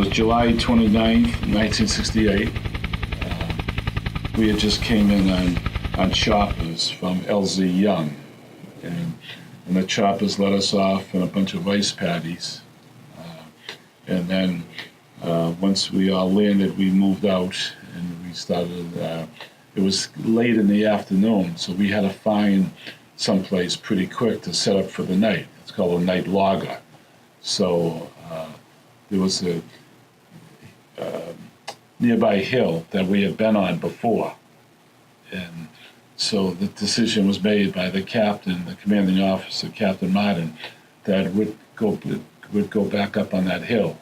was July 29th, 1968. We had just came in on choppers from LZ Young, and the choppers let us off in a bunch of rice paddies. And then once we all landed, we moved out and we started, it was late in the afternoon, so we had to find someplace pretty quick to set up for the night. It's called a night logger. So there was a nearby hill that we had been on before. And so the decision was made by the captain, the commanding officer, Captain Martin, that would go back up on that hill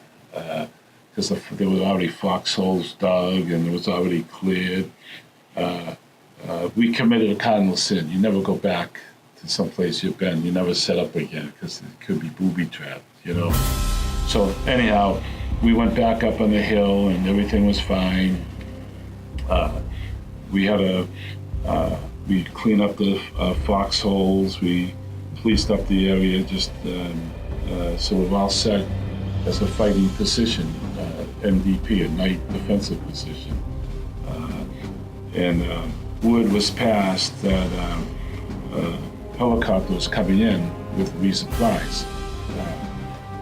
because there were already foxholes dug and it was already cleared. We committed a cardinal sin. You never go back to someplace you've been. You never set up again because it could be booby trapped, you know. So anyhow, we went back up on the hill and everything was fine. We cleaned up the foxholes. We policed up the area just so we're all set as a fighting position, NDP, a night defensive position. And word was passed that a helicopter was coming in with resupplies.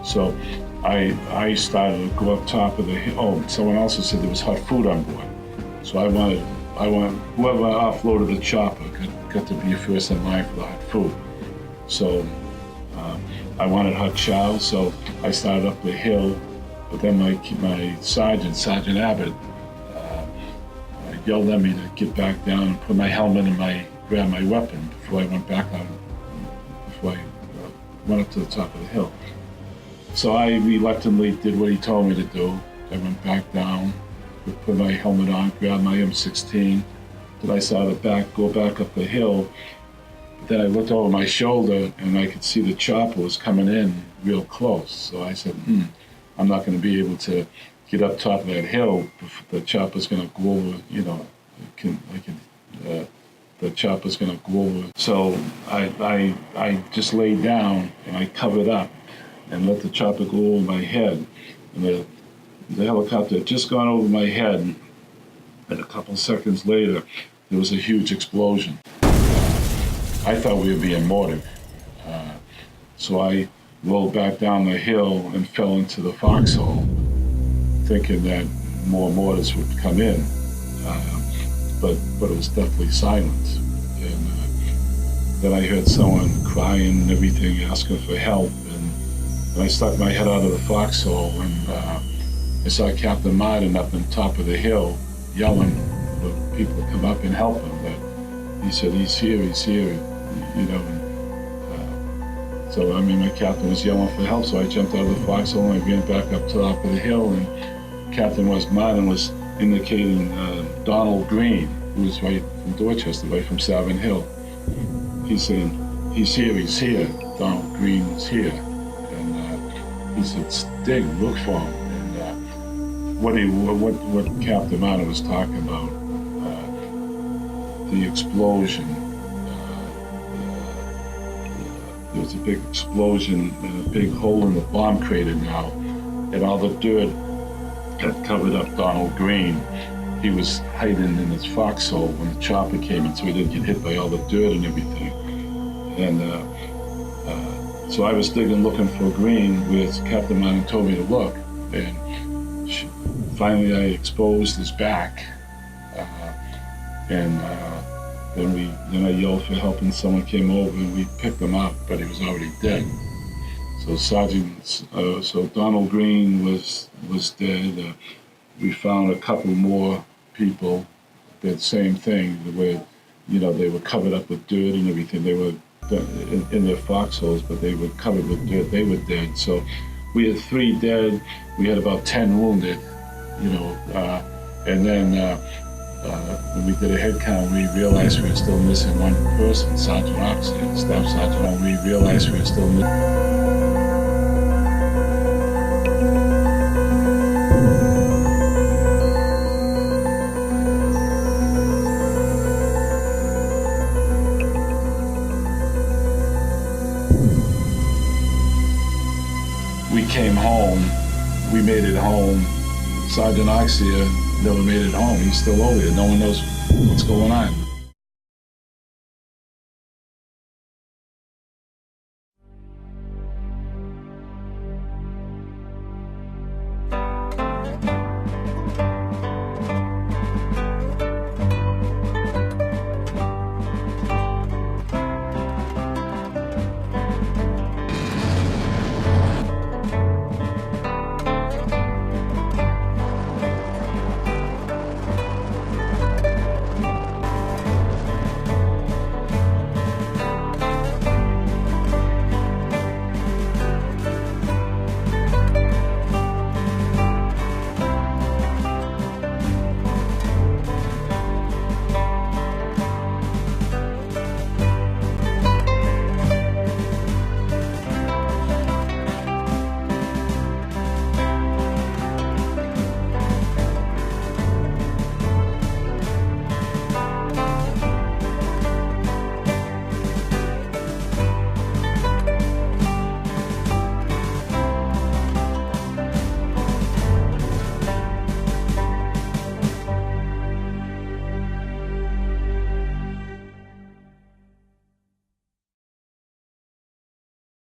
So I started to go up top of the hill. Oh, someone also said there was hot food on board. So I wanted whoever offloaded the chopper got to be first in line for the hot food. So I wanted hot chow, so I started up the hill. But then my Sergeant Abbott, yelled at me to get back down and put my helmet and grab my weapon before I went up to the top of the hill. So I reluctantly did what he told me to do. I went back down, put my helmet on, grabbed my M16. Then I saw go back up the hill. But then I looked over my shoulder and I could see the chopper was coming in real close. So I said, I'm not going to be able to get up top of that hill. The chopper's going to go over, you know, the chopper's going to go over. So I just laid down and I covered up and let the chopper go over my head. And the helicopter had just gone over my head, and a couple of seconds later, there was a huge explosion. I thought we were being mortared. So I rolled back down the hill and fell into the foxhole, thinking that more mortars would come in, but it was definitely silent. And then I heard someone crying and everything, asking for help, and I stuck my head out of the foxhole, and I saw Captain Martin up on top of the hill yelling for people to come up and help him. But he said, he's here, you know. And, so, I mean, my captain was yelling for help, so I jumped out of the foxhole and I ran back up to the top of the hill, and Martin was indicating Donald Green, who was right from Dorchester, right from Savin Hill. He's saying, he's here, Donald Green is here. And he said, Stig, look for him. And what Captain Martin was talking about, the explosion. There was a big explosion and a big hole in the bomb crater now, and all the dirt had covered up Donald Green. He was hiding in his foxhole when the chopper came in, so he didn't get hit by all the dirt and everything. And so I was digging, looking for Green, where Captain Martin told me to look. And finally I exposed his back. Then I yelled for help, and someone came over and we picked him up, but he was already dead. So Donald Green was dead. We found a couple more people, the same thing, where, you know, they were covered up with dirt and everything. They were in their foxholes, but they were covered with dirt. They were dead. So we had 3 dead. We had about 10 wounded, you know, and then when we did a head count, we realized we were still missing one person, Sergeant Auxier, Staff Sergeant, and we realized we were still missing. We came home we made it home. Sergeant Auxier never made it home. He's still over there. No one knows what's going on.